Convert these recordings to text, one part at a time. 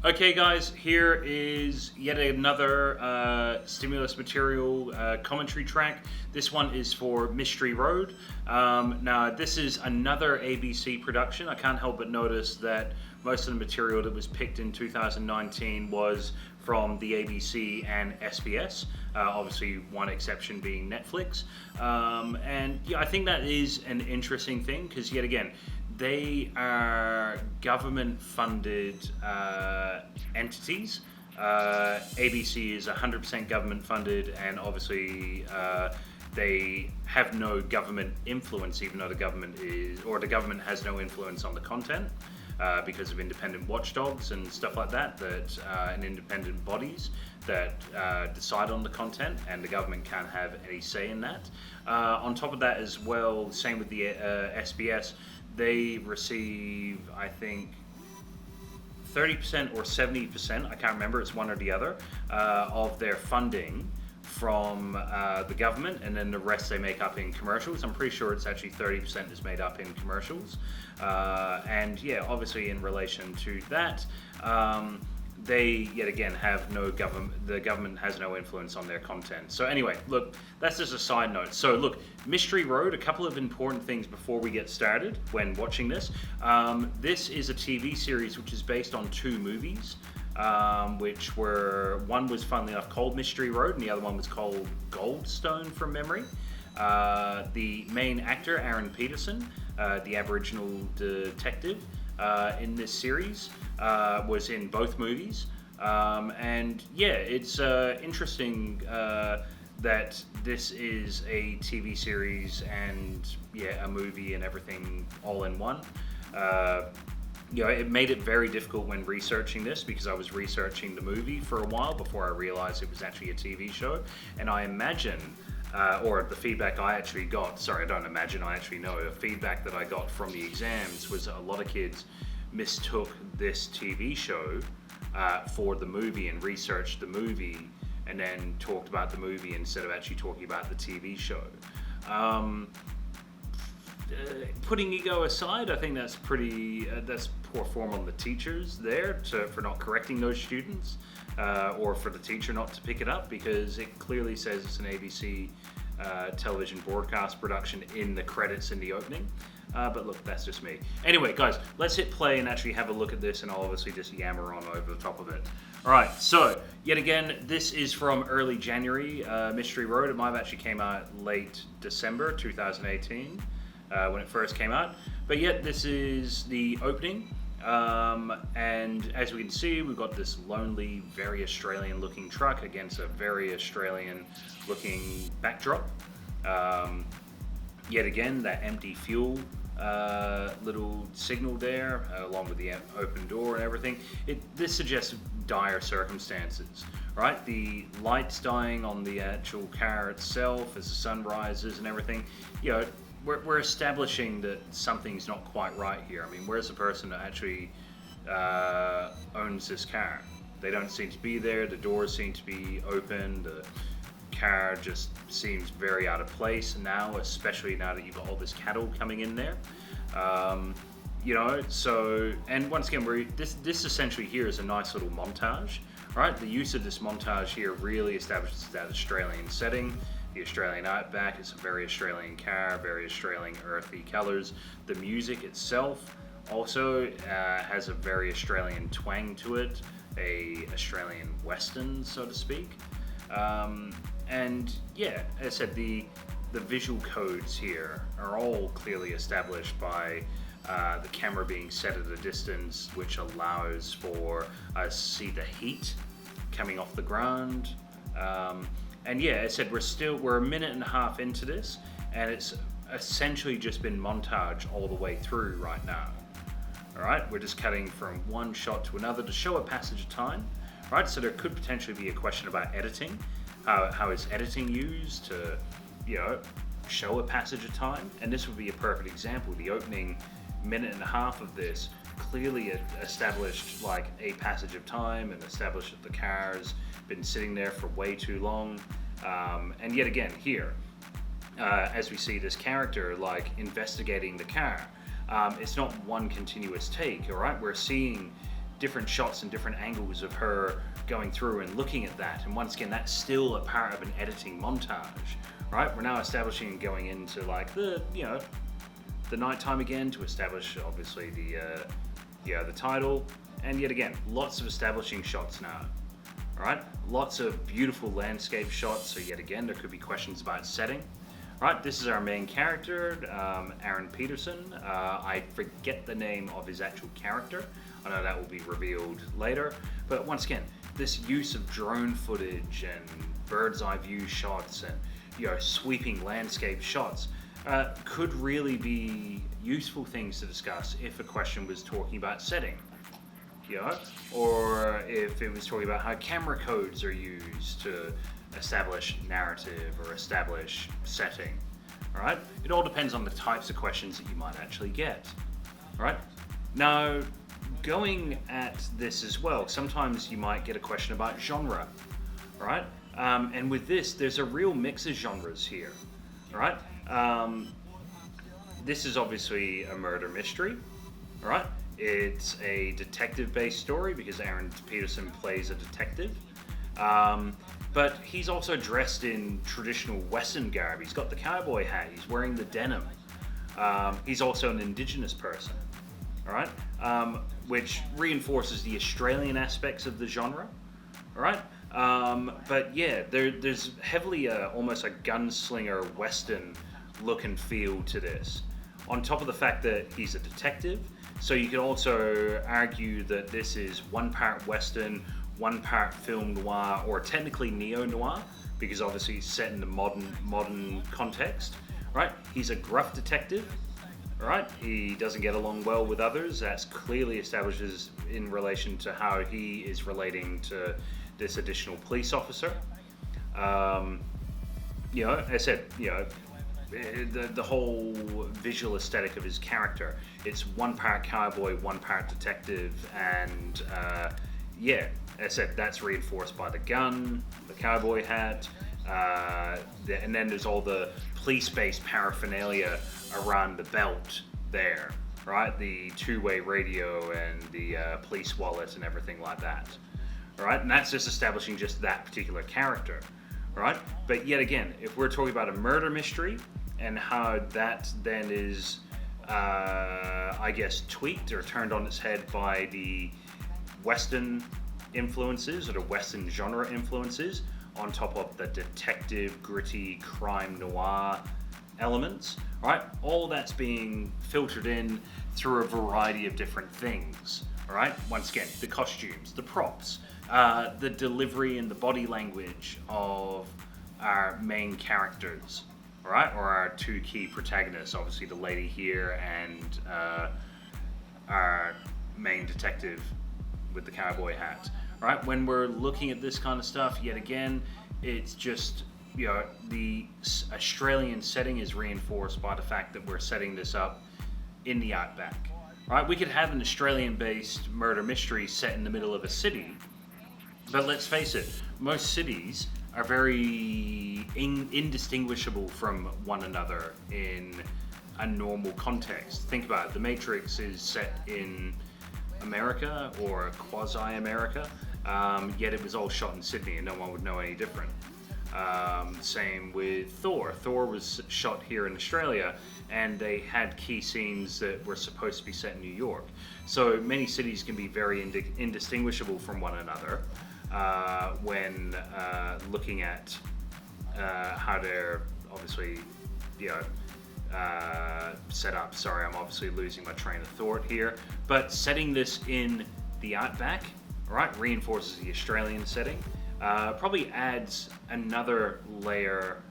Okay guys, here is yet another stimulus material commentary track. This one is for Mystery Road. Now this is another ABC production. I can't help but notice that most of the material that was picked in 2019 was from the ABC and SBS. Obviously one exception being Netflix. And yeah, I think that is an interesting thing because yet again, they are government-funded entities. ABC is 100% government-funded, and obviously they have no government influence, even though the government has no influence on the content because of independent watchdogs and stuff like that, and independent bodies that decide on the content, and the government can't have any say in that. On top of that as well, same with the SBS. They receive, I think, 30% or 70%, I can't remember, it's one or the other, of their funding from the government, and then the rest they make up in commercials. I'm pretty sure it's actually 30% is made up in commercials. And yeah, obviously in relation to that, they yet again have no government, the government has no influence on their content. So anyway, look, that's just a side note. So look, Mystery Road, a couple of important things before we get started when watching this. This is a TV series which is based on two movies, which were, one was funnily enough called Mystery Road and the other one was called Goldstone from memory. The main actor, Aaron Peterson, the Aboriginal detective, in this series was in both movies, and yeah, it's interesting that this is a TV series and yeah, a movie and everything all in one. You know, it made it very difficult when researching this because I was researching the movie for a while before I realized it was actually a TV show, and I imagine or the feedback I actually got, sorry, I don't imagine, I actually know, the feedback that I got from the exams was a lot of kids mistook this TV show for the movie and researched the movie and then talked about the movie instead of actually talking about the TV show. Putting ego aside, I think that's that's poor form on the teachers there for not correcting those students, or for the teacher not to pick it up because it clearly says it's an ABC television broadcast production in the credits in the opening. But look, that's just me. Anyway, guys, let's hit play and actually have a look at this, and I'll obviously just yammer on over the top of it. All right, so yet again, this is from early January, Mystery Road. It might have actually came out late December 2018 when it first came out. But yet, this is the opening. And as we can see, we've got this lonely, very Australian looking truck against a very Australian looking backdrop. Yet again, that empty fuel little signal there, along with the open door and everything. This suggests dire circumstances, right? The lights dying on the actual car itself as the sun rises and everything. You know, we're establishing that something's not quite right here. I mean, where's the person that actually owns this car? They don't seem to be there. The doors seem to be open. The car just seems very out of place now, especially now that you've got all this cattle coming in there. You know, so, and once again, this essentially here is a nice little montage, right? The use of this montage here really establishes that Australian setting, the Australian outback. It's a very Australian car, very Australian earthy colors. The music itself also has a very Australian twang to it, a Australian Western, so to speak. And yeah, as I said, the visual codes here are all clearly established by the camera being set at a distance, which allows for us to see the heat coming off the ground. And yeah, as I said, we're a minute and a half into this, and it's essentially just been montage all the way through right now. All right, we're just cutting from one shot to another to show a passage of time. Right, so there could potentially be a question about editing. How is editing used to, you know, show a passage of time? And this would be a perfect example. The opening minute and a half of this clearly established like a passage of time and established that the car's been sitting there for way too long. And yet again here, as we see this character like investigating the car, it's not one continuous take, all right? We're seeing different shots and different angles of her going through and looking at that. And once again, that's still a part of an editing montage, right? We're now establishing and going into like the nighttime again to establish obviously the title, and yet again, lots of establishing shots now. All right, lots of beautiful landscape shots. So yet again, there could be questions about setting. Right, this is our main character, Aaron Peterson. I forget the name of his actual character. I know that will be revealed later. But once again, this use of drone footage and bird's eye view shots and sweeping landscape shots could really be useful things to discuss if a question was talking about setting. Or if it was talking about how camera codes are used to establish narrative or establish setting. All right, it all depends on the types of questions that you might actually get. All right, now going at this as well, sometimes you might get a question about genre. All right, and with this, there's a real mix of genres here. All right, this is obviously a murder mystery. All right. It's a detective-based story because Aaron Peterson plays a detective. But he's also dressed in traditional Western garb. He's got the cowboy hat. He's wearing the denim. He's also an Indigenous person, all right? Which reinforces the Australian aspects of the genre, all right? But yeah, there's heavily almost a gunslinger Western look and feel to this. On top of the fact that he's a detective, so you could also argue that this is one part Western, one part film noir, or technically neo-noir, because obviously it's set in the modern context, right? He's a gruff detective, right? He doesn't get along well with others. That's clearly establishes in relation to how he is relating to this additional police officer. As I said, the whole visual aesthetic of his character, it's one part cowboy, one part detective, and as I said, that's reinforced by the gun, the cowboy hat, and then there's all the police-based paraphernalia around the belt there, right? The two-way radio and the police wallet and everything like that, all right? And that's just establishing just that particular character, right? But yet again, if we're talking about a murder mystery and how that then is, tweaked or turned on its head by the Western influences or the Western genre influences on top of the detective, gritty, crime noir elements, right? All that's being filtered in through a variety of different things, all right? Once again, the costumes, the props, the delivery and the body language of our main characters, all right? Or our two key protagonists, obviously the lady here and our main detective with the cowboy hat, right? When we're looking at this kind of stuff, yet again, it's just, the Australian setting is reinforced by the fact that we're setting this up in the outback, right? We could have an Australian-based murder mystery set in the middle of a city, but let's face it, most cities are very indistinguishable from one another in a normal context. Think about it, The Matrix is set in America or quasi-America, yet it was all shot in Sydney and no one would know any different. Same with Thor. Thor was shot here in Australia and they had key scenes that were supposed to be set in New York. So many cities can be very indistinguishable from one another when looking at how they're obviously set up. Sorry, I'm obviously losing my train of thought here, but setting this in the outback, right, reinforces the Australian setting. Probably adds another layer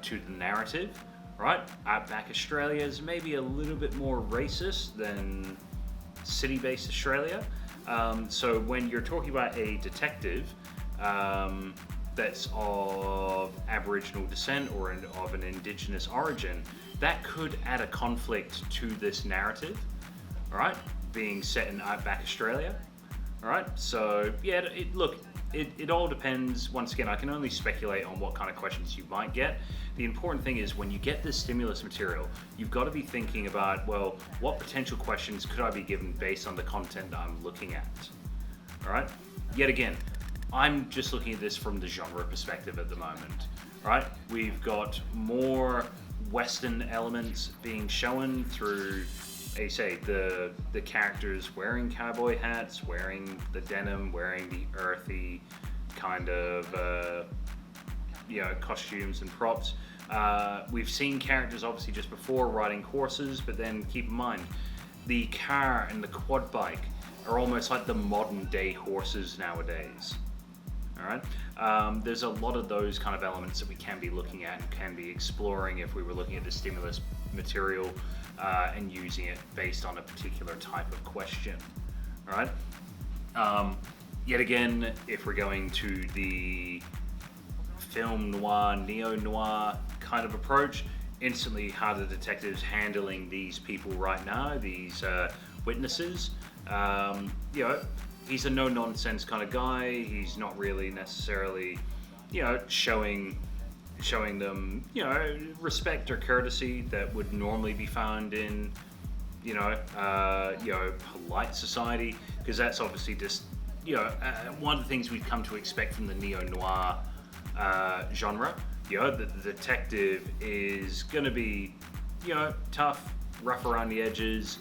to the narrative, right? Outback Australia is maybe a little bit more racist than city-based Australia. So when you're talking about a detective that's of Aboriginal descent or of an Indigenous origin, that could add a conflict to this narrative, all right? Being set in Outback Australia, All right, so yeah, it all depends. Once again, I can only speculate on what kind of questions you might get. The important thing is when you get this stimulus material, you've got to be thinking about, well, what potential questions could I be given based on the content that I'm looking at? All right, yet again, I'm just looking at this from the genre perspective at the moment. All right, we've got more Western elements being shown through, say, the characters wearing cowboy hats, wearing the denim, wearing the earthy kind of costumes and props. We've seen characters obviously just before riding horses, but then keep in mind the car and the quad bike are almost like the modern day horses nowadays. All right, there's a lot of those kind of elements that we can be looking at and can be exploring if we were looking at the stimulus material and using it based on a particular type of question. All right. Yet again, if we're going to the film noir, neo-noir kind of approach, instantly how the detectives handling these people right now, these witnesses. He's a no-nonsense kind of guy. He's not really necessarily, showing them, respect or courtesy that would normally be found in, polite society, because that's obviously just, one of the things we've come to expect from the neo-noir genre. The detective is going to be, tough, rough around the edges,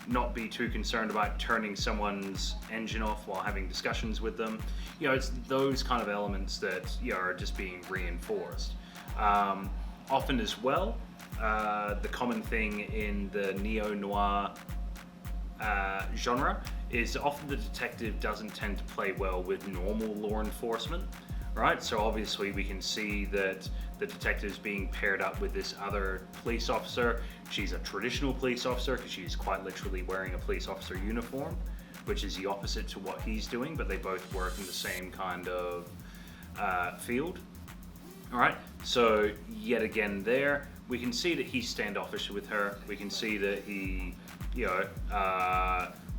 not be too concerned about turning someone's engine off while having discussions with them. It's those kind of elements that are just being reinforced. Often as well, the common thing in the neo-noir genre is often the detective doesn't tend to play well with normal law enforcement, right? So obviously we can see that the detective's being paired up with this other police officer. She's a traditional police officer because she's quite literally wearing a police officer uniform, which is the opposite to what he's doing, but they both work in the same kind of field. All right, so yet again there, we can see that he's standoffish with her. We can see that he,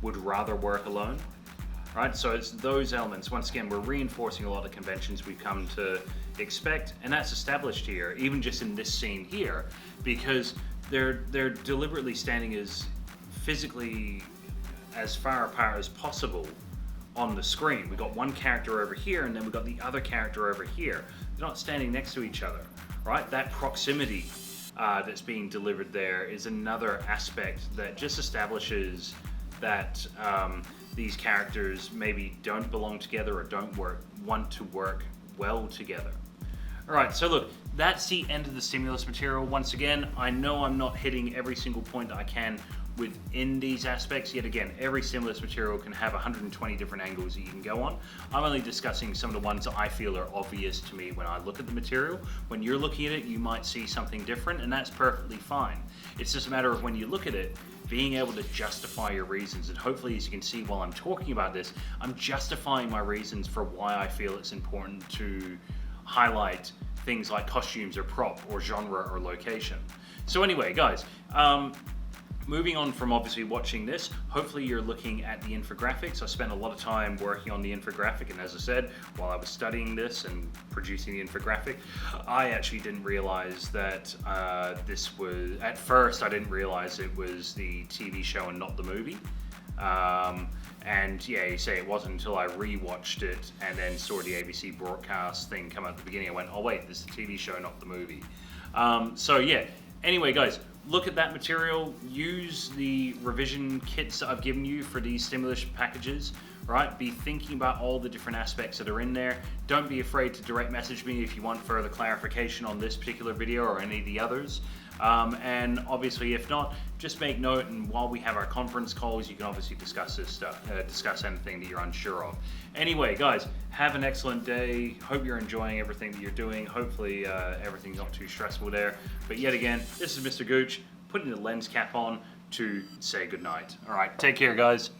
would rather work alone. Right, so it's those elements. Once again, we're reinforcing a lot of conventions we've come to expect, and that's established here, even just in this scene here, because they're deliberately standing as physically as far apart as possible on the screen. We've got one character over here, and then we've got the other character over here. They're not standing next to each other, right? That proximity that's being delivered there is another aspect that just establishes that these characters maybe don't belong together or don't want to work well together. All right, so look, that's the end of the stimulus material. Once again, I know I'm not hitting every single point that I can within these aspects. Yet again, every stimulus material can have 120 different angles that you can go on. I'm only discussing some of the ones that I feel are obvious to me when I look at the material. When you're looking at it, you might see something different, and that's perfectly fine. It's just a matter of when you look at it, being able to justify your reasons. And hopefully, as you can see while I'm talking about this, I'm justifying my reasons for why I feel it's important to highlight things like costumes or prop or genre or location. So anyway, guys, moving on from obviously watching this, hopefully you're looking at the infographics. I spent a lot of time working on the infographic, and as I said, while I was studying this and producing the infographic, I actually didn't realize that this was, at first I didn't realize it was the TV show and not the movie. And yeah, you say it wasn't until I rewatched it and then saw the ABC broadcast thing come out at the beginning, I went, oh wait, this is the TV show, not the movie. So yeah, anyway guys, look at that material, use the revision kits that I've given you for these stimulus packages, right? Be thinking about all the different aspects that are in there. Don't be afraid to direct message me if you want further clarification on this particular video or any of the others. And obviously, if not, just make note, and while we have our conference calls, you can obviously discuss this stuff, discuss anything that you're unsure of. Anyway, guys, have an excellent day. Hope you're enjoying everything that you're doing. Hopefully, everything's not too stressful there. But yet again, this is Mr. Gooch, putting the lens cap on to say goodnight. All right, take care, guys.